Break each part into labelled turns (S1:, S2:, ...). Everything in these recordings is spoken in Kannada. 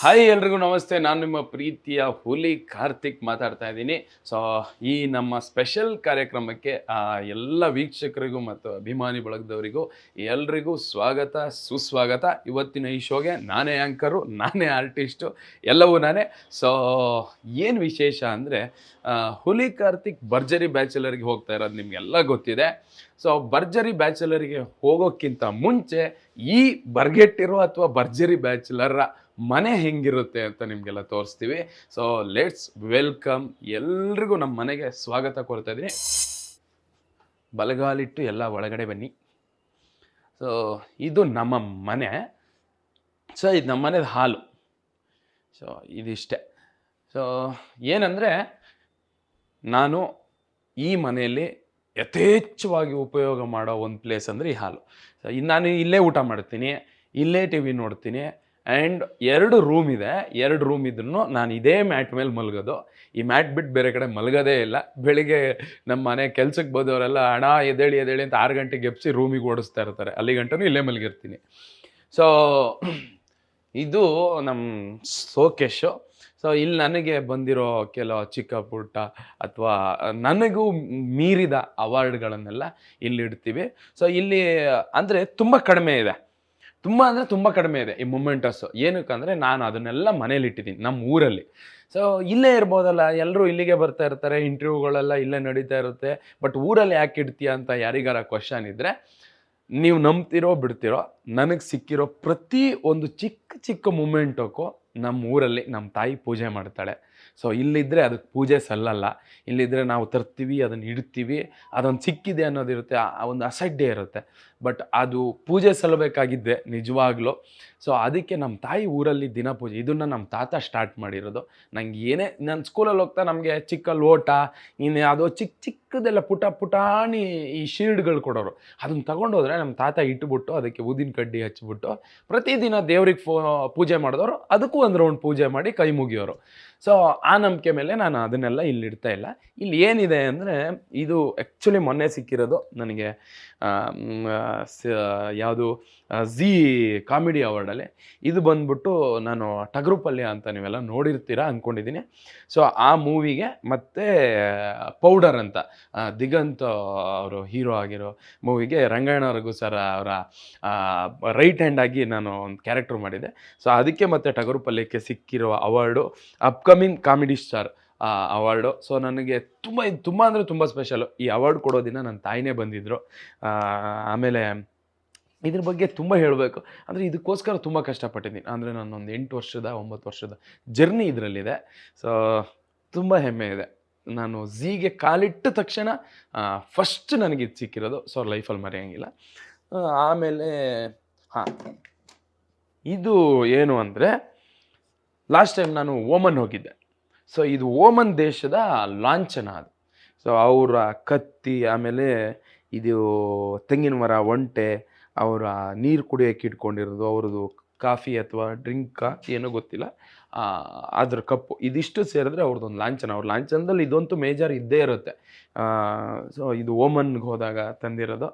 S1: ಹಾಯ್ ಎಲ್ರಿಗೂ ನಮಸ್ತೆ. ನಾನು ನಿಮ್ಮ ಪ್ರೀತಿಯ ಹುಲಿ ಕಾರ್ತಿಕ್ ಮಾತಾಡ್ತಾ ಇದ್ದೀನಿ. ಸೊ ಈ ನಮ್ಮ ಸ್ಪೆಷಲ್ ಕಾರ್ಯಕ್ರಮಕ್ಕೆ ಎಲ್ಲ ವೀಕ್ಷಕರಿಗೂ ಮತ್ತು ಅಭಿಮಾನಿ ಬಳಗದವರಿಗೂ ಎಲ್ರಿಗೂ ಸ್ವಾಗತ ಸುಸ್ವಾಗತ. ಇವತ್ತಿನ ಈ ಶೋಗೆ ನಾನೇ ಆ್ಯಂಕರು, ನಾನೇ ಆರ್ಟಿಸ್ಟು, ಎಲ್ಲವೂ ನಾನೇ. ಸೊ ಏನು ವಿಶೇಷ ಅಂದರೆ ಹುಲಿ ಕಾರ್ತಿಕ್ ಭರ್ಜರಿ ಬ್ಯಾಚುಲರ್ಗೆ ಹೋಗ್ತಾ ಇರೋದು ನಿಮಗೆಲ್ಲ ಗೊತ್ತಿದೆ. ಸೊ ಭರ್ಜರಿ ಬ್ಯಾಚುಲರಿಗೆ ಹೋಗೋಕ್ಕಿಂತ ಮುಂಚೆ ಈ ಬರ್ಗೆಟ್ಟಿರೋ ಅಥವಾ ಭರ್ಜರಿ ಬ್ಯಾಚುಲರ ಮನೆ ಹೆಂಗಿರುತ್ತೆ ಅಂತ ನಿಮಗೆಲ್ಲ ತೋರಿಸ್ತೀವಿ. So let's welcome. ಎಲ್ರಿಗೂ ನಮ್ಮ ಮನೆಗೆ ಸ್ವಾಗತ ಕೋರ್ತಾ ಇದ್ದೀನಿ. ಬಲಗಾಲಿಟ್ಟು ಎಲ್ಲ ಒಳಗಡೆ ಬನ್ನಿ. ಸೊ ಇದು ನಮ್ಮ ಮನೆ. ಸೊ ಇದು ನಮ್ಮ ಮನೆದ ಹಾಲು. ಸೊ ಇದಿಷ್ಟೇ. ಸೊ ಏನಂದರೆ ನಾನು ಈ ಮನೆಯಲ್ಲಿ ಯಥೇಚ್ಛವಾಗಿ ಉಪಯೋಗ ಮಾಡೋ ಒಂದು ಪ್ಲೇಸ್ ಅಂದರೆ ಈ ಹಾಲು. ಸೊ ನಾನು ಇಲ್ಲೇ ಊಟ ಮಾಡ್ತೀನಿ, ಇಲ್ಲೇ ಟಿ ವಿ ನೋಡ್ತೀನಿ. ಆ್ಯಂಡ್ 2 ರೂಮ್ ಇದೆ. 2 ರೂಮ್ ಇದ್ರೂ ನಾನು ಇದೇ ಮ್ಯಾಟ್ ಮೇಲೆ ಮಲಗೋದು. ಈ ಮ್ಯಾಟ್ ಬಿಟ್ಟು ಬೇರೆ ಕಡೆ ಮಲಗೋದೇ ಇಲ್ಲ. ಬೆಳಿಗ್ಗೆ ನಮ್ಮ ಮನೆ ಕೆಲ್ಸಕ್ಕೆ ಬಂದವರೆಲ್ಲ ಅಣ್ಣ ಎದ್ದೇಳಿ ಅಂತ 6 ಗಂಟೆಗೆ ಎಬ್ಸಿ ರೂಮಿಗೆ ಓಡಿಸ್ತಾ ಇರ್ತಾರೆ. ಅಲ್ಲಿ ಗಂಟನೂ ಇಲ್ಲೇ ಮಲಗಿರ್ತೀನಿ. ಸೊ ಇದು ನಮ್ಮ ಸೋಕೇಶು. ಸೊ ಇಲ್ಲಿ ನನಗೆ ಬಂದಿರೋ ಕೆಲವು ಚಿಕ್ಕ ಪುಟ್ಟ ಅಥವಾ ನನಗೂ ಮೀರಿದ ಅವಾರ್ಡ್ಗಳನ್ನೆಲ್ಲ ಇಲ್ಲಿಡ್ತೀವಿ. ಸೊ ಇಲ್ಲಿ ಅಂದರೆ ತುಂಬ ಕಡಿಮೆ ಇದೆ. ತುಂಬ ಕಡಿಮೆ ಇದೆ ಈ ಮೊಮೆಂಟಸ್ಸು. ಏನಕ್ಕಂದರೆ ನಾನು ಅದನ್ನೆಲ್ಲ ಮನೇಲಿಟ್ಟಿದ್ದೀನಿ ನಮ್ಮ ಊರಲ್ಲಿ. ಸೊ ಇಲ್ಲೇ ಇರ್ಬೋದಲ್ಲ, ಎಲ್ಲರೂ ಇಲ್ಲಿಗೆ ಬರ್ತಾ ಇರ್ತಾರೆ, ಇಂಟರ್ವ್ಯೂಗಳೆಲ್ಲ ಇಲ್ಲೇ ನಡೀತಾ ಇರುತ್ತೆ. ಬಟ್ ಊರಲ್ಲಿ ಯಾಕೆ ಇಡ್ತೀಯ ಅಂತ ಯಾರಿಗಾರ ಕ್ವಶನ್ ಇದ್ದರೆ, ನೀವು ನಂಬ್ತಿರೋ ಬಿಡ್ತಿರೋ, ನನಗೆ ಸಿಕ್ಕಿರೋ ಪ್ರತಿ ಒಂದು ಚಿಕ್ಕ ಮೂಮೆಂಟಕ್ಕೂ ನಮ್ಮ ಊರಲ್ಲಿ ನಮ್ಮ ತಾಯಿ ಪೂಜೆ ಮಾಡ್ತಾಳೆ. ಸೊ ಇಲ್ಲಿದ್ದರೆ ಅದಕ್ಕೆ ಪೂಜೆ ಸಲ್ಲಲ್ಲ. ಇಲ್ಲಿದ್ದರೆ ನಾವು ತರ್ತೀವಿ, ಅದನ್ನು ಇಡ್ತೀವಿ, ಅದೊಂದು ಸಿಕ್ಕಿದೆ ಅನ್ನೋದಿರುತ್ತೆ, ಆ ಒಂದು ಅಸಡ್ಡೆ ಇರುತ್ತೆ. ಬಟ್ ಅದು ಪೂಜೆ ಸಲ್ಲಬೇಕಾಗಿದ್ದೆ ನಿಜವಾಗ್ಲೂ. ಸೊ ಅದಕ್ಕೆ ನಮ್ಮ ತಾಯಿ ಊರಲ್ಲಿ ದಿನ ಪೂಜೆ, ಇದನ್ನು ನಮ್ಮ ತಾತ ಸ್ಟಾರ್ಟ್ ಮಾಡಿರೋದು. ನಂಗೆ ಏನೇ ನಾನು ಸ್ಕೂಲಲ್ಲಿ ಹೋಗ್ತಾ ನಮಗೆ ಚಿಕ್ಕ ಲೋಟ, ಇನ್ನು ಯಾವುದೋ ಚಿಕ್ಕದೆಲ್ಲ ಪುಟಾಣಿ ಈ ಶೀಲ್ಡ್ಗಳು ಕೊಡೋರು. ಅದನ್ನು ತೊಗೊಂಡೋದ್ರೆ ನಮ್ಮ ತಾತ ಇಟ್ಬಿಟ್ಟು ಅದಕ್ಕೆ ಊದಿನ ಕಡ್ಡಿ ಹಚ್ಬಿಟ್ಟು ಪ್ರತಿದಿನ ದೇವ್ರಿಗೆ ಪೂಜೆ ಮಾಡಿದವರು ಅದಕ್ಕೂ ಒಂದು ರೌಂಡ್ ಪೂಜೆ ಮಾಡಿ ಕೈ ಮುಗಿಯೋರು. ಸೊ ಆ ನಂಬಿಕೆ ಮೇಲೆ ನಾನು ಅದನ್ನೆಲ್ಲ ಇಲ್ಲಿ ಇಡ್ತಾ ಇಲ್ಲ. ಇಲ್ಲಿ ಏನಿದೆ ಅಂದರೆ, ಇದು ಆ್ಯಕ್ಚುಲಿ ಮೊನ್ನೆ ಸಿಕ್ಕಿರೋದು ನನಗೆ. ಯಾವುದು ಝೀ ಕಾಮಿಡಿ ಅವಾರ್ಡಲ್ಲಿ ಇದು ಬಂದ್ಬಿಟ್ಟು ನಾನು ಟಗರು ಪಲ್ಯ ಅಂತ ನೀವೆಲ್ಲ ನೋಡಿರ್ತೀರಾ ಅಂದ್ಕೊಂಡಿದ್ದೀನಿ. ಸೊ ಆ ಮೂವಿಗೆ ಮತ್ತು ಪೌಡರ್ ಅಂತ ದಿಗಂತ್ ಅವರು ಹೀರೋ ಆಗಿರೋ ಮೂವಿಗೆ ರಂಗಾಯಣ ರಘು ಸರ್ ಅವರ ರೈಟ್ ಹ್ಯಾಂಡ್ ಆಗಿ ನಾನು ಒಂದು ಕ್ಯಾರೆಕ್ಟರ್ ಮಾಡಿದ್ದೆ. ಸೊ ಅದಕ್ಕೆ ಮತ್ತು ಟಗರು ಪಲ್ಯಕ್ಕೆ ಸಿಕ್ಕಿರೋ award upcoming comedy star award. So ನನಗೆ ತುಂಬ ಅಂದರೆ ತುಂಬ ಸ್ಪೆಷಲು. ಈ ಅವಾರ್ಡ್ ಕೊಡೋ ದಿನ ನನ್ನ ತಾಯಿನೇ ಬಂದಿದ್ದರು. ಆಮೇಲೆ ಇದ್ರ ಬಗ್ಗೆ ತುಂಬ ಹೇಳಬೇಕು ಅಂದರೆ, ಇದಕ್ಕೋಸ್ಕರ ತುಂಬ ಕಷ್ಟಪಟ್ಟಿದ್ದೀನಿ. ಅಂದರೆ ನಾನೊಂದು 9 ವರ್ಷದ ಜರ್ನಿ ಇದರಲ್ಲಿದೆ. ಸೊ ತುಂಬ ಹೆಮ್ಮೆ ಇದೆ. ನಾನು ಝೀಗೆ ಕಾಲಿಟ್ಟ ತಕ್ಷಣ ಫಸ್ಟ್ ನನಗಿದು ಸಿಕ್ಕಿರೋದು. ಸೊ ಲೈಫಲ್ಲಿ ಮರೆಯೋಂಗಿಲ್ಲ. ಆಮೇಲೆ ಇದು ಏನು ಅಂದರೆ, ಲಾಸ್ಟ್ ಟೈಮ್ ನಾನು ಓಮನ್ ಹೋಗಿದ್ದೆ. ಸೊ ಇದು ಓಮನ್ ದೇಶದ ಲಾಂಛನ ಅದು. ಸೊ ಅವರ ಕತ್ತಿ, ಆಮೇಲೆ ಇದು ತೆಂಗಿನ ಮರ, ಒಂಟೆ, ಅವರ ನೀರು ಕುಡಿಯೋಕ್ಕೆ ಇಟ್ಕೊಂಡಿರೋದು, ಅವ್ರದ್ದು ಕಾಫಿ ಅಥವಾ ಡ್ರಿಂಕಾ ಏನೋ ಗೊತ್ತಿಲ್ಲ, ಅದ್ರ ಕಪ್ಪು, ಇದಿಷ್ಟು ಸೇರಿದ್ರೆ ಅವ್ರದ್ದೊಂದು ಲಾಂಛನ. ಅವ್ರ ಲಾಂಛನದಲ್ಲಿ ಇದಂತೂ ಮೇಜರ್ ಇದ್ದೇ ಇರುತ್ತೆ. ಸೊ ಇದು ಓಮನ್ಗೆ ಹೋದಾಗ ತಂದಿರೋದು.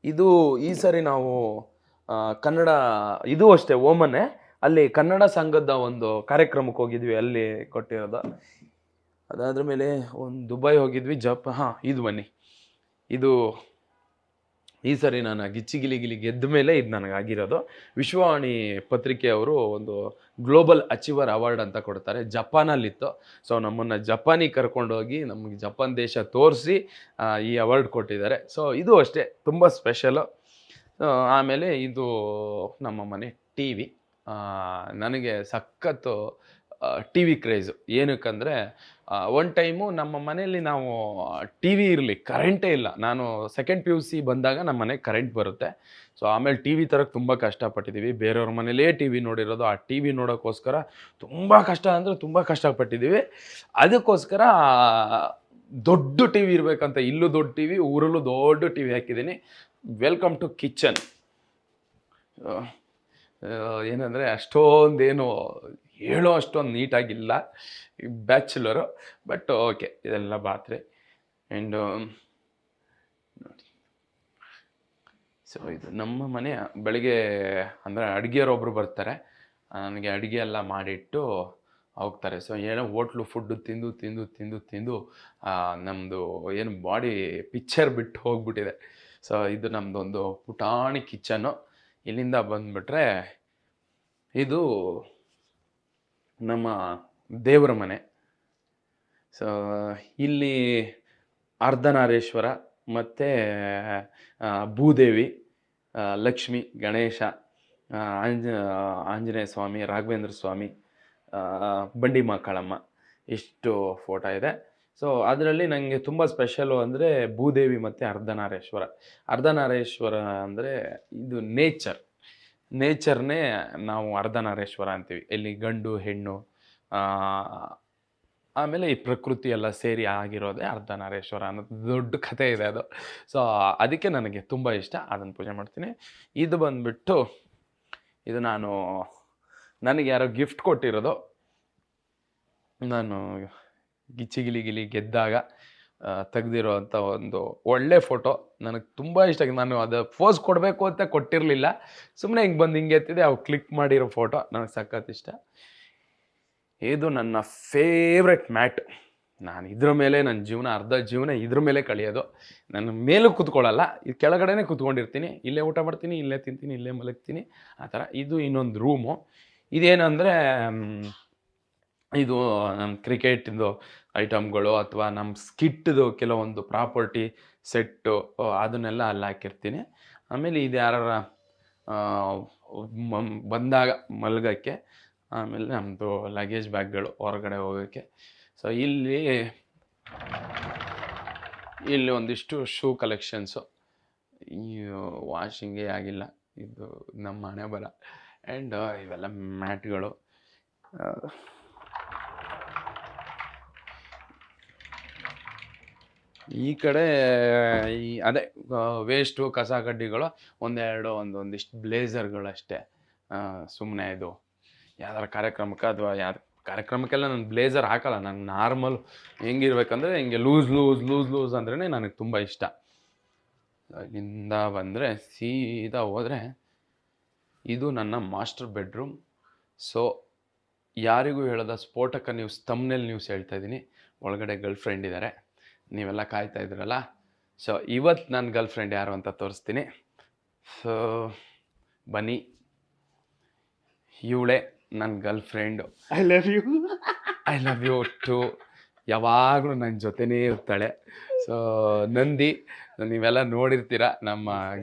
S1: ಇದು ಈ ಸರಿ ನಾವು ಕನ್ನಡ, ಇದು ಅಷ್ಟೇ ಓಮನ್ನೇ, ಅಲ್ಲಿ ಕನ್ನಡ ಸಂಘದ ಒಂದು ಕಾರ್ಯಕ್ರಮಕ್ಕೆ ಹೋಗಿದ್ವಿ, ಅಲ್ಲಿ ಕೊಟ್ಟಿರೋದು. ಅದಾದ್ರ ಮೇಲೆ ಒಂದು ದುಬೈ ಹೋಗಿದ್ವಿ, ಇದು ಬನ್ನಿ, ಇದು ಈ ಸರಿ ನಾನು ಗಿಲಿ ಗೆದ್ದ ಮೇಲೆ ಇದು ನನಗಾಗಿರೋದು. ವಿಶ್ವವಾಣಿ ಪತ್ರಿಕೆಯವರು ಒಂದು ಗ್ಲೋಬಲ್ ಅಚೀವರ್ ಅವಾರ್ಡ್ ಅಂತ ಕೊಡ್ತಾರೆ, ಜಪಾನಲ್ಲಿತ್ತು. ಸೊ ನಮ್ಮನ್ನು ಜಪಾನಿಗೆ ಕರ್ಕೊಂಡೋಗಿ ನಮಗೆ ಜಪಾನ್ ದೇಶ ತೋರಿಸಿ ಈ ಅವಾರ್ಡ್ ಕೊಟ್ಟಿದ್ದಾರೆ. ಸೊ ಇದು ಅಷ್ಟೇ ತುಂಬ ಸ್ಪೆಷಲು. ಆಮೇಲೆ ಇದು ನಮ್ಮ ಮನೆ ಟಿ ವಿ. ನನಗೆ ಸಖತ್ತು ಟಿ ವಿ ಕ್ರೇಜು. ಏನಕ್ಕಂದರೆ, ಒಂದು ಟೈಮು ನಮ್ಮ ಮನೆಯಲ್ಲಿ ನಾವು ಟಿ ವಿ ಇರಲಿ, ಕರೆಂಟೇ ಇಲ್ಲ. ನಾನು ಸೆಕೆಂಡ್ PUC ಬಂದಾಗ ನಮ್ಮ ಮನೆಗೆ ಕರೆಂಟ್ ಬರುತ್ತೆ. ಸೊ ಆಮೇಲೆ ಟಿ ವಿ ತರಕ್ಕೆ ತುಂಬ ಕಷ್ಟಪಟ್ಟಿದ್ದೀವಿ. ಬೇರೆಯವ್ರ ಮನೇಲೇ ಟಿ ವಿ ನೋಡಿರೋದು. ಆ ಟಿ ವಿ ನೋಡೋಕ್ಕೋಸ್ಕರ ತುಂಬ ಕಷ್ಟಪಟ್ಟಿದ್ದೀವಿ. ಅದಕ್ಕೋಸ್ಕರ ದೊಡ್ಡ ಟಿ ವಿ ಇರಬೇಕಂತ ಇಲ್ಲೂ ದೊಡ್ಡ ಟಿ ವಿ, ಊರಲ್ಲೂ ದೊಡ್ಡ ಟಿ ವಿ ಹಾಕಿದ್ದೀನಿ. Welcome to kitchen. ಏನಂದರೆ ಅಷ್ಟೊಂದೇನು ಹೇಳೋ ಅಷ್ಟೊಂದು ನೀಟಾಗಿಲ್ಲ, ಬ್ಯಾಚುಲರು. ಬಟ್ ಓಕೆ, ಇದೆಲ್ಲ ಪಾತ್ರೆ. ಆ್ಯಂಡ್ ಸೊ ಇದು ನಮ್ಮ ಮನೆ. ಬೆಳಿಗ್ಗೆ ಅಂದರೆ ಅಡುಗೆಯರೊಬ್ಬರು ಬರ್ತಾರೆ, ನನಗೆ ಅಡುಗೆ ಎಲ್ಲ ಮಾಡಿಟ್ಟು ಹೋಗ್ತಾರೆ. ಸೊ ಏನೋ ಹೋಟ್ಲು ಫುಡ್ಡು ತಿಂದು ತಿಂದು ತಿಂದು ತಿಂದು ನಮ್ಮದು ಏನು ಬಾಡಿ ಪಿಕ್ಚರ್ ಬಿಟ್ಟು ಹೋಗ್ಬಿಟ್ಟಿದೆ. ಸೊ ಇದು ನಮ್ಮದೊಂದು ಪುಟಾಣಿ ಕಿಚನ್ನು. ಇಲ್ಲಿಂದ ಬಂದುಬಿಟ್ರೆ ಇದು ನಮ್ಮ ದೇವರ ಮನೆ. ಸೊ ಇಲ್ಲಿ ಅರ್ಧನಾರೀಶ್ವರ ಮತ್ತು ಭೂದೇವಿ, ಲಕ್ಷ್ಮಿ, ಗಣೇಶ, ಆಂಜನೇಯ ಸ್ವಾಮಿ, ರಾಘವೇಂದ್ರ ಸ್ವಾಮಿ, ಬಂಡಿ ಮಕ್ಕಳಮ್ಮ, ಇಷ್ಟು ಫೋಟೋ ಇದೆ. ಸೊ ಅದರಲ್ಲಿ ನನಗೆ ತುಂಬ ಸ್ಪೆಷಲು ಅಂದರೆ ಭೂದೇವಿ ಮತ್ತು ಅರ್ಧನಾರೀಶ್ವರ ಅಂದರೆ ಇದು ನೇಚರ್ನೇ ನಾವು ಅರ್ಧನಾರೀಶ್ವರ ಅಂತೀವಿ. ಇಲ್ಲಿ ಗಂಡು ಹೆಣ್ಣು ಆಮೇಲೆ ಈ ಪ್ರಕೃತಿ ಎಲ್ಲ ಸೇರಿ ಆಗಿರೋದೇ ಅರ್ಧನಾರೀಶ್ವರ ಅನ್ನೋದು ದೊಡ್ಡ ಕಥೆ ಇದೆ ಅದು. ಸೊ ಅದಕ್ಕೆ ನನಗೆ ತುಂಬ ಇಷ್ಟ, ಅದನ್ನು ಪೂಜೆ ಮಾಡ್ತೀನಿ. ಇದು ಬಂದುಬಿಟ್ಟು ಇದು ನನಗೆ ಯಾರೋ ಗಿಫ್ಟ್ ಕೊಟ್ಟಿರೋದು. ನಾನು ಗಿಲಿ ಗೆದ್ದಾಗ ತೆಗೆದಿರೋ ಅಂಥ ಒಂದು ಒಳ್ಳೆ ಫೋಟೋ. ನನಗೆ ತುಂಬ ಇಷ್ಟ ಆಗಿದೆ. ನಾನು ಅದು ಪೋಸ್ ಕೊಡಬೇಕು ಅಂತ ಕೊಟ್ಟಿರಲಿಲ್ಲ, ಸುಮ್ಮನೆ ಹಿಂಗೆ ಬಂದು ಹಿಂಗೆ ಎತ್ತಿದೆ, ಅವು ಕ್ಲಿಕ್ ಮಾಡಿರೋ ಫೋಟೋ ನನಗೆ ಸಖತ್ ಇಷ್ಟ. ಇದು ನನ್ನ ಫೇವ್ರೆಟ್ ಮ್ಯಾಟ್. ನಾನು ಇದ್ರ ಮೇಲೆ ನನ್ನ ಅರ್ಧ ಜೀವನ ಇದ್ರ ಮೇಲೆ ಕಳೆಯೋದು. ನನ್ನ ಮೇಲೂ ಕೂತ್ಕೊಳ್ಳಲ್ಲ, ಇದು ಕೆಳಗಡೆನೇ ಕೂತ್ಕೊಂಡಿರ್ತೀನಿ. ಇಲ್ಲೇ ಊಟ ಮಾಡ್ತೀನಿ, ಇಲ್ಲೇ ತಿಂತೀನಿ, ಇಲ್ಲೇ ಮಲಗ್ತೀನಿ, ಆ ಥರ. ಇದು ಇನ್ನೊಂದು ರೂಮು. ಇದೇನಂದರೆ ಇದು ನಮ್ಮ ಕ್ರಿಕೆಟಿಂದು ಐಟಮ್ಗಳು ಅಥವಾ ನಮ್ಮ ಸ್ಕಿಟ್ದು ಕೆಲವೊಂದು ಪ್ರಾಪರ್ಟಿ ಸೆಟ್ಟು ಅದನ್ನೆಲ್ಲ ಅಲ್ಲಿ ಹಾಕಿರ್ತೀನಿ. ಆಮೇಲೆ ಇದು ಯಾರು ಬಂದಾಗ ಮಲಗೋಕ್ಕೆ, ಆಮೇಲೆ ನಮ್ಮದು ಲಗೇಜ್ ಬ್ಯಾಗ್ಗಳು ಹೊರಗಡೆ ಹೋಗೋಕ್ಕೆ. ಸೊ ಇಲ್ಲಿ ಒಂದಿಷ್ಟು ಶೂ ಕಲೆಕ್ಷನ್ಸು. ಈ ವಾಷಿಂಗೇ ಆಗಿಲ್ಲ, ಇದು ನಮ್ಮ ಹಣೆ ಬರ. ಆ್ಯಂಡ್ ಇವೆಲ್ಲ ಮ್ಯಾಟ್ಗಳು. ಈ ಕಡೆ ಅದೇ ವೇಸ್ಟು ಕಸ ಕಡ್ಡಿಗಳು, ಒಂದಿಷ್ಟು ಬ್ಲೇಝರ್ಗಳಷ್ಟೇ. ಸುಮ್ಮನೆ ಇದು ಯಾವ್ದಾರು ಕಾರ್ಯಕ್ರಮಕ್ಕೆ ಅಥವಾ ಕಾರ್ಯಕ್ರಮಕ್ಕೆಲ್ಲ ನಾನು ಬ್ಲೇಝರ್ ಹಾಕಲ್ಲ. ನಾನು ನಾರ್ಮಲ್ ಹೆಂಗಿರ್ಬೇಕಂದ್ರೆ ಹಿಂಗೆ ಲೂಸ್ ಅಂದ್ರೇ ನನಗೆ ತುಂಬ ಇಷ್ಟ. ಇಲ್ಲಿಂದ ಬಂದರೆ ಸೀದಾ ಹೋದರೆ ಇದು ನನ್ನ ಮಾಸ್ಟರ್ ಬೆಡ್ರೂಮ್. ಸೊ ಯಾರಿಗೂ ಹೇಳೋದ ಸ್ಫೋಟಕ ನ್ಯೂಸ್, ಥಂಬ್ನೇಲ್ ನ್ಯೂಸ್ ಹೇಳ್ತಾ ಇದ್ದೀನಿ. ಒಳಗಡೆ ಗರ್ಲ್ ಫ್ರೆಂಡ್ ಇದ್ದಾರೆ, ನೀವೆಲ್ಲ ಕಾಯ್ತಾ ಇದ್ರಲ್ಲ. ಸೊ ಇವತ್ತು ನನ್ನ ಗರ್ಲ್ ಫ್ರೆಂಡ್ ಯಾರು ಅಂತ ತೋರಿಸ್ತೀನಿ. ಸೊ ಬನ್ನಿ, ಇವಳೇ ನನ್ನ girl friend. I love you too. ಯಾವಾಗಲೂ ನನ್ನ ಜೊತೆನೇ ಇರ್ತಾಳೆ. ಸೊ ನಂದಿ, ನೀವೆಲ್ಲ ನೋಡಿರ್ತೀರ ನಮ್ಮ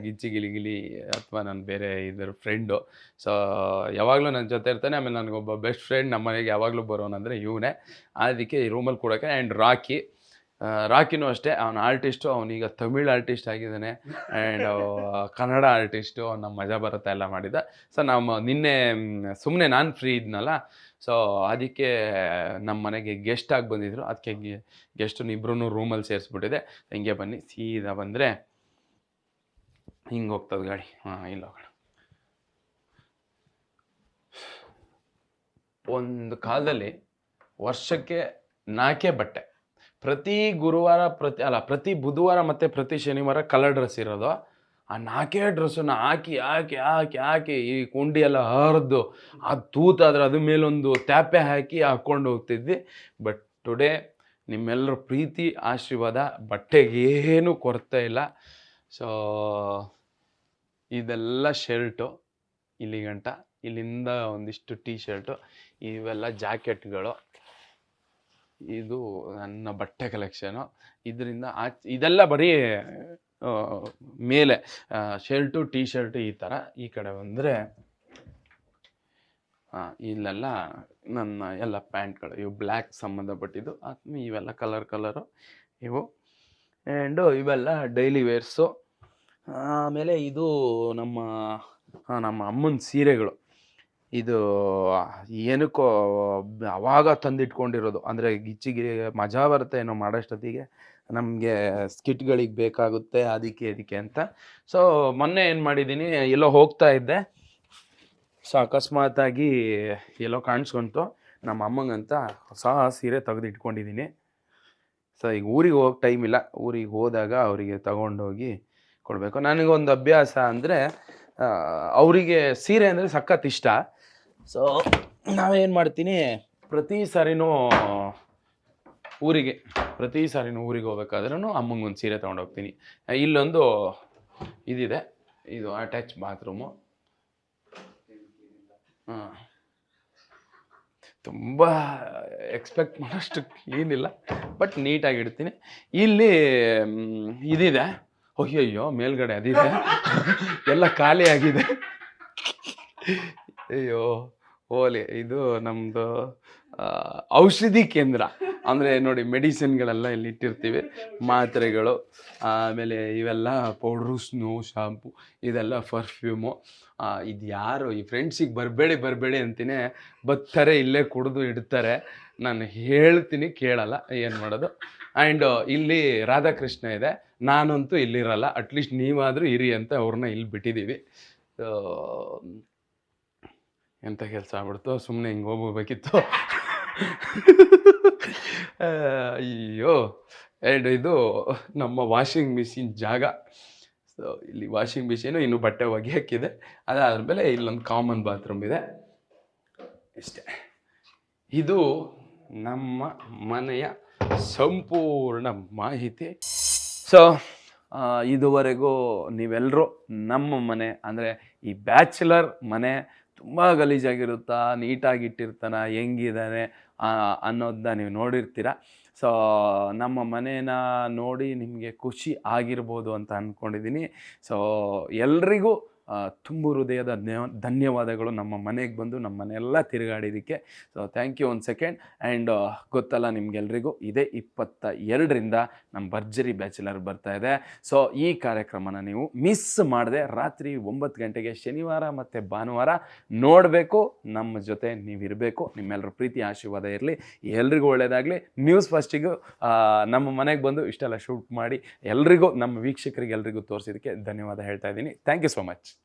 S1: ಗಿಲಿ ಅಥವಾ ನನ್ನ ಬೇರೆ ಇದರ ಫ್ರೆಂಡು. ಸೊ ಯಾವಾಗಲೂ ನನ್ನ ಜೊತೆ ಇರ್ತಾನೆ. ಆಮೇಲೆ ನನಗೊಬ್ಬ ಬೆಸ್ಟ್ ಫ್ರೆಂಡ್ ನಮ್ಮ ಮನೆಗೆ ಯಾವಾಗಲೂ ಬರೋನಂದರೆ ಇವನೇ. ಅದಕ್ಕೆ ಈ ರೂಮಲ್ಲಿ ಕೊಡೋಕ್ಕೆ. ಆ್ಯಂಡ್ ರಾಕಿನೂ ಅಷ್ಟೇ, ಅವನು ಆರ್ಟಿಸ್ಟು. ಅವನೀಗ ತಮಿಳ್ ಆರ್ಟಿಸ್ಟ್ ಆಗಿದ್ದಾನೆ ಆ್ಯಂಡ್ ಕನ್ನಡ ಆರ್ಟಿಸ್ಟು. ನಮ್ಮ ಮಜಾ ಬರುತ್ತೆ ಎಲ್ಲ ಮಾಡಿದ್ದ. ಸೊ ನಿನ್ನೆ ಸುಮ್ಮನೆ ನಾನು ಫ್ರೀ ಇದ್ನಲ್ಲ, ಸೊ ಅದಕ್ಕೆ ನಮ್ಮ ಮನೆಗೆ ಗೆಸ್ಟ್ ಆಗಿ ಬಂದಿದ್ರು. ಅದಕ್ಕೆ ಗೆಸ್ಟನ್ನು ಇಬ್ಬರೂ ರೂಮಲ್ಲಿ ಸೇರಿಸ್ಬಿಟ್ಟಿದೆ. ಹಿಂಗೆ ಬನ್ನಿ, ಸೀದಾ ಬಂದರೆ ಹಿಂಗೆ ಹೋಗ್ತದೆ ಗಾಡಿ. ಇಲ್ಲ ಹೋಗೋಣ. ಒಂದು ಕಾಲದಲ್ಲಿ ವರ್ಷಕ್ಕೆ 4 ಬಟ್ಟೆ. ಪ್ರತಿ ಬುಧವಾರ ಮತ್ತು ಪ್ರತಿ ಶನಿವಾರ ಕಲರ್ ಡ್ರೆಸ್ ಇರೋದು. ಆ 4 ಡ್ರೆಸ್ಸನ್ನು ಹಾಕಿ ಈ ಕುಂಡಿ ಎಲ್ಲ ಹರಿದು ಅದು ತೂತಾದ್ರೆ ಅದ್ರ ಮೇಲೊಂದು ತ್ಯಾಪೆ ಹಾಕಿ ಹಾಕ್ಕೊಂಡು ಹೋಗ್ತಿದ್ವಿ. ಬಟ್ ಟುಡೇ ನಿಮ್ಮೆಲ್ಲರ ಪ್ರೀತಿ ಆಶೀರ್ವಾದ, ಬಟ್ಟೆಗೇನು ಕೊರತೆ ಇಲ್ಲ. ಸೊ ಇದೆಲ್ಲ ಶರ್ಟು ಇಲ್ಲಿ ಗಂಟ, ಇಲ್ಲಿಂದ ಒಂದಿಷ್ಟು ಟೀ ಶರ್ಟು, ಇವೆಲ್ಲ ಜಾಕೆಟ್ಗಳು. ಇದು ನನ್ನ ಬಟ್ಟೆ ಕಲೆಕ್ಷನು. ಇದರಿಂದ ಇದೆಲ್ಲ ಬರೀ ಮೇಲೆ ಶರ್ಟು ಟೀ ಶರ್ಟು ಈ ಥರ. ಈ ಕಡೆ ಬಂದರೆ ಇಲ್ಲೆಲ್ಲ ನನ್ನ ಎಲ್ಲ ಪ್ಯಾಂಟ್ಗಳು, ಇವು ಬ್ಲ್ಯಾಕ್ ಸಂಬಂಧಪಟ್ಟಿದ್ದು. ಇವೆಲ್ಲ ಕಲರು ಇವು. ಆ್ಯಂಡು ಇವೆಲ್ಲ ಡೈಲಿ ವೇರ್ಸು. ಆಮೇಲೆ ಇದು ನಮ್ಮ ಅಮ್ಮನ ಸೀರೆಗಳು. ಇದು ಏನಕ್ಕೋ ಅವಾಗ ತಂದಿಟ್ಕೊಂಡಿರೋದು. ಅಂದರೆ ಗಿಚ್ಚಿಗಿರಿ ಮಜಾ ಬರುತ್ತೆ ಏನೋ ಮಾಡೋಷ್ಟೊತ್ತಿಗೆ, ನಮಗೆ ಸ್ಕಿಟ್ಗಳಿಗೆ ಬೇಕಾಗುತ್ತೆ ಅದಕ್ಕೆ ಅಂತ. ಸೊ ಮೊನ್ನೆ ಏನು ಮಾಡಿದ್ದೀನಿ, ಎಲ್ಲೋ ಹೋಗ್ತಾ ಇದ್ದೆ. ಸೊ ಅಕಸ್ಮಾತಾಗಿ ಎಲ್ಲೋ ಕಾಣಿಸ್ಕೊಂತು. ನಮ್ಮ ಅಮ್ಮಂಗಂತ ಹೊಸ ಸೀರೆ ತೆಗೆದಿಟ್ಕೊಂಡಿದ್ದೀನಿ. ಸೊ ಈಗ ಊರಿಗೆ ಹೋಗಕ್ಕೆ ಟೈಮ್ ಇಲ್ಲ. ಊರಿಗೆ ಹೋದಾಗ ಅವರಿಗೆ ತಗೊಂಡೋಗಿ ಕೊಡಬೇಕು. ನನಗೊಂದು ಅಭ್ಯಾಸ ಅಂದರೆ ಅವರಿಗೆ ಸೀರೆ ಅಂದರೆ ಸಖತ್ ಇಷ್ಟ. ಸೊ ನಾವೇನು ಮಾಡ್ತೀನಿ, ಪ್ರತಿ ಸಾರಿನೂ ಊರಿಗೆ ಹೋಗ್ಬೇಕಾದ್ರೂ ಅಮ್ಮಂಗೊಂದು ಸೀರೆ ತೊಗೊಂಡೋಗ್ತೀನಿ. ಇಲ್ಲೊಂದು ಇದಿದೆ, ಇದು ಅಟ್ಯಾಚ್ ಬಾತ್ರೂಮು. ಹಾಂ, ತುಂಬ ಎಕ್ಸ್ಪೆಕ್ಟ್ ಮಾಡೋಷ್ಟು ಕ್ಲೀನಿಲ್ಲ, ಬಟ್ ನೀಟಾಗಿ ಇಡ್ತೀನಿ. ಇಲ್ಲಿ ಇದಿದೆ, ಅಯ್ಯಯ್ಯೋ ಮೇಲ್ಗಡೆ ಅದಿದೆ, ಎಲ್ಲ ಖಾಲಿ ಆಗಿದೆ. ಅಯ್ಯೋ ಓಲಿ, ಇದು ನಮ್ಮದು ಔಷಧಿ ಕೇಂದ್ರ. ಅಂದರೆ ನೋಡಿ, ಮೆಡಿಸಿನ್ಗಳೆಲ್ಲ ಇಲ್ಲಿ ಇಟ್ಟಿರ್ತೀವಿ, ಮಾತ್ರೆಗಳು, ಆಮೇಲೆ ಇವೆಲ್ಲ ಪೌಡ್ರು, ಸ್ನೋ, ಶಾಂಪು, ಇದೆಲ್ಲ ಪರ್ಫ್ಯೂಮು. ಇದು ಯಾರು ಈ ಫ್ರೆಂಡ್ಸಿಗೆ ಬರಬೇಡಿ ಅಂತೀನಿ, ಬರ್ತಾರೆ, ಇಲ್ಲೇ ಕುಡಿದು ಇಡ್ತಾರೆ. ನಾನು ಹೇಳ್ತೀನಿ, ಕೇಳಲ್ಲ, ಏನು ಮಾಡೋದು. ಆ್ಯಂಡ್ ಇಲ್ಲಿ ರಾಧಾಕೃಷ್ಣ ಇದೆ, ನಾನಂತೂ ಇಲ್ಲಿರಲ್ಲ, ಅಟ್ಲೀಸ್ಟ್ ನೀವಾದರೂ ಇರಿ ಅಂತ ಅವ್ರನ್ನ ಇಲ್ಲಿ ಬಿಟ್ಟಿದ್ದೀವಿ. ಎಂಥ ಕೆಲಸ ಆಗ್ಬಿಡ್ತು, ಸುಮ್ಮನೆ ಹಿಂಗೆ ಹೋಗ್ಬೇಕಿತ್ತು. ಅಯ್ಯೋ. ಆ್ಯಂಡ್ ಇದು ನಮ್ಮ ವಾಷಿಂಗ್ ಮಿಷಿನ್ ಜಾಗ. ಸೊ ಇಲ್ಲಿ ವಾಷಿಂಗ್ ಮಿಷಿನು, ಇನ್ನು ಬಟ್ಟೆ ಒಗೆಯೋಕ್ಕಿದೆ. ಅದಾದಮೇಲೆ ಇಲ್ಲೊಂದು ಕಾಮನ್ ಬಾತ್ರೂಮ್ ಇದೆ. ಇಷ್ಟೇ. ಇದು ನಮ್ಮ ಮನೆಯ ಸಂಪೂರ್ಣ ಮಾಹಿತಿ. ಸೊ ಇದುವರೆಗೂ ನೀವೆಲ್ಲರೂ ನಮ್ಮ ಮನೆ ಅಂದರೆ ಈ ಬ್ಯಾಚುಲರ್ ಮನೆ ತುಂಬ ಗಲೀಜಾಗಿರುತ್ತಾ, ನೀಟಾಗಿಟ್ಟಿರ್ತಾನ, ಹೆಂಗಿದ್ದಾನೆ ಅನ್ನೋದನ್ನ ನೀವು ನೋಡಿರ್ತೀರ. ಸೊ ನಮ್ಮ ಮನೇನ ನೋಡಿ ನಿಮಗೆ ಖುಷಿ ಆಗಿರ್ಬೋದು ಅಂತ ಅಂದ್ಕೊಂಡಿದ್ದೀನಿ. ಸೊ ಎಲ್ರಿಗೂ ತುಂಬ ಹೃದಯದ ಧನ್ಯವಾದಗಳು ನಮ್ಮ ಮನೆಗೆ ಬಂದು ನಮ್ಮ ಮನೆಯೆಲ್ಲ ತಿರುಗಾಡಿದ್ದಕ್ಕೆ. So thank you one second. And ಗೊತ್ತಲ್ಲ ನಿಮಗೆಲ್ರಿಗೂ, ಇದೇ 22ರಿಂದ ನಮ್ಮ ಭರ್ಜರಿ ಬ್ಯಾಚುಲರ್ ಬರ್ತಾ ಇದೆ. ಸೊ ಈ ಕಾರ್ಯಕ್ರಮನ ನೀವು ಮಿಸ್ ಮಾಡದೆ ರಾತ್ರಿ 9 ಗಂಟೆಗೆ ಶನಿವಾರ ಮತ್ತು ಭಾನುವಾರ ನೋಡಬೇಕು. ನಮ್ಮ ಜೊತೆ ನೀವಿರಬೇಕು. ನಿಮ್ಮೆಲ್ಲರ ಪ್ರೀತಿ ಆಶೀರ್ವಾದ ಇರಲಿ. ಎಲ್ರಿಗೂ ಒಳ್ಳೆಯದಾಗಲಿ. ನ್ಯೂಸ್ ಫಸ್ಟಿಗೂ ನಮ್ಮ ಮನೆಗೆ ಬಂದು ಇಷ್ಟೆಲ್ಲ ಶೂಟ್ ಮಾಡಿ ಎಲ್ರಿಗೂ, ನಮ್ಮ ವೀಕ್ಷಕರಿಗೆ ಎಲ್ರಿಗೂ ತೋರಿಸಿದ್ದಕ್ಕೆ ಧನ್ಯವಾದ ಹೇಳ್ತಾ ಇದ್ದೀನಿ. Thank you so much.